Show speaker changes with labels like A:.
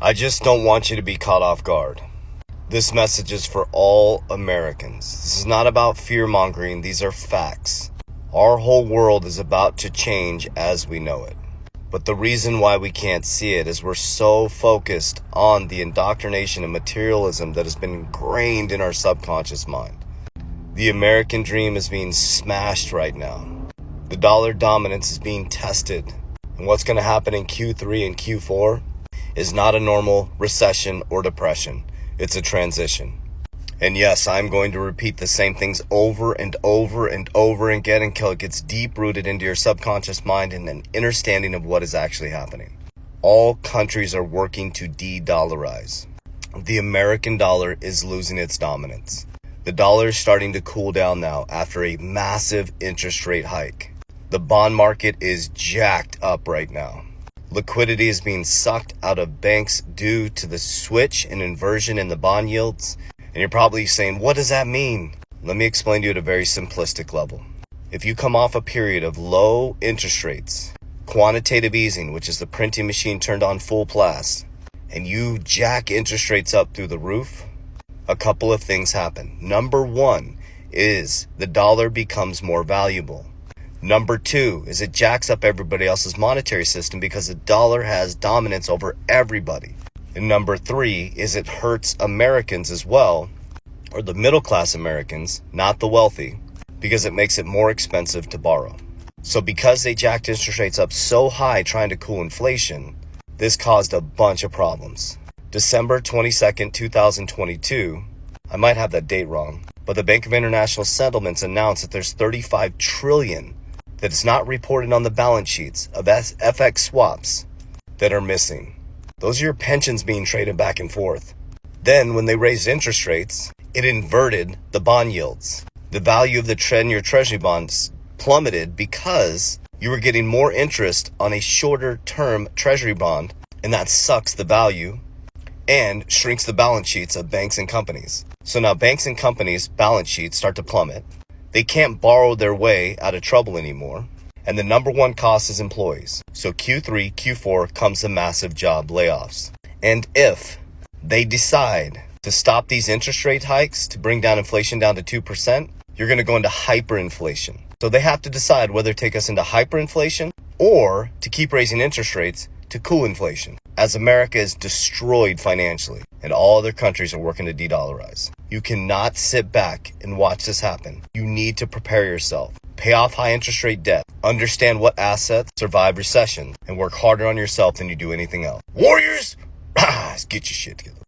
A: I just don't want you to be caught off guard. This message is for all Americans. This is not about fear-mongering. These are facts. Our whole world is about to change as we know it. But the reason why we can't see it is we're so focused on the indoctrination and materialism that has been ingrained in our subconscious mind. The American dream is being smashed right now. The dollar dominance is being tested. And what's going to happen in Q3 and Q4 is not a normal recession or depression. It's a transition. And yes, I'm going to repeat the same things over and over and over again until it gets deep rooted into your subconscious mind and an understanding of what is actually happening. All countries are working to de-dollarize. The American dollar is losing its dominance. The dollar is starting to cool down now after a massive interest rate hike. The bond market is jacked up right now. Liquidity is being sucked out of banks due to the switch and inversion in the bond yields. And you're probably saying, what does that mean? Let me explain to you at a very simplistic level. If you come off a period of low interest rates, quantitative easing, which is the printing machine turned on full blast, and you jack interest rates up through the roof, a couple of things happen. Number one is the dollar becomes more valuable. Number two is it jacks up everybody else's monetary system because the dollar has dominance over everybody. And number three is it hurts Americans as well, or the middle class Americans, not the wealthy, because it makes it more expensive to borrow. So because they jacked interest rates up so high trying to cool inflation, this caused a bunch of problems. December 22nd, 2022, I might have that date wrong, but the Bank of International Settlements announced that there's $35 trillion that is not reported on the balance sheets of FX swaps that are missing. Those are your pensions being traded back and forth. Then when they raised interest rates, it inverted the bond yields. The value of the 10-year treasury bonds plummeted because you were getting more interest on a shorter term treasury bond, and that sucks the value and shrinks the balance sheets of banks and companies. So now banks and companies' balance sheets start to plummet. They can't borrow their way out of trouble anymore. And the number one cost is employees. So Q3, Q4 comes the massive job layoffs. And if they decide to stop these interest rate hikes to bring down inflation down to 2%, you're going to go into hyperinflation. So they have to decide whether to take us into hyperinflation or to keep raising interest rates to cool inflation, as America is destroyed financially and all other countries are working to de-dollarize. You cannot sit back and watch this happen. You need to prepare yourself. Pay off high interest rate debt. Understand what assets survive recession and work harder on yourself than you do anything else. Warriors, get your shit together.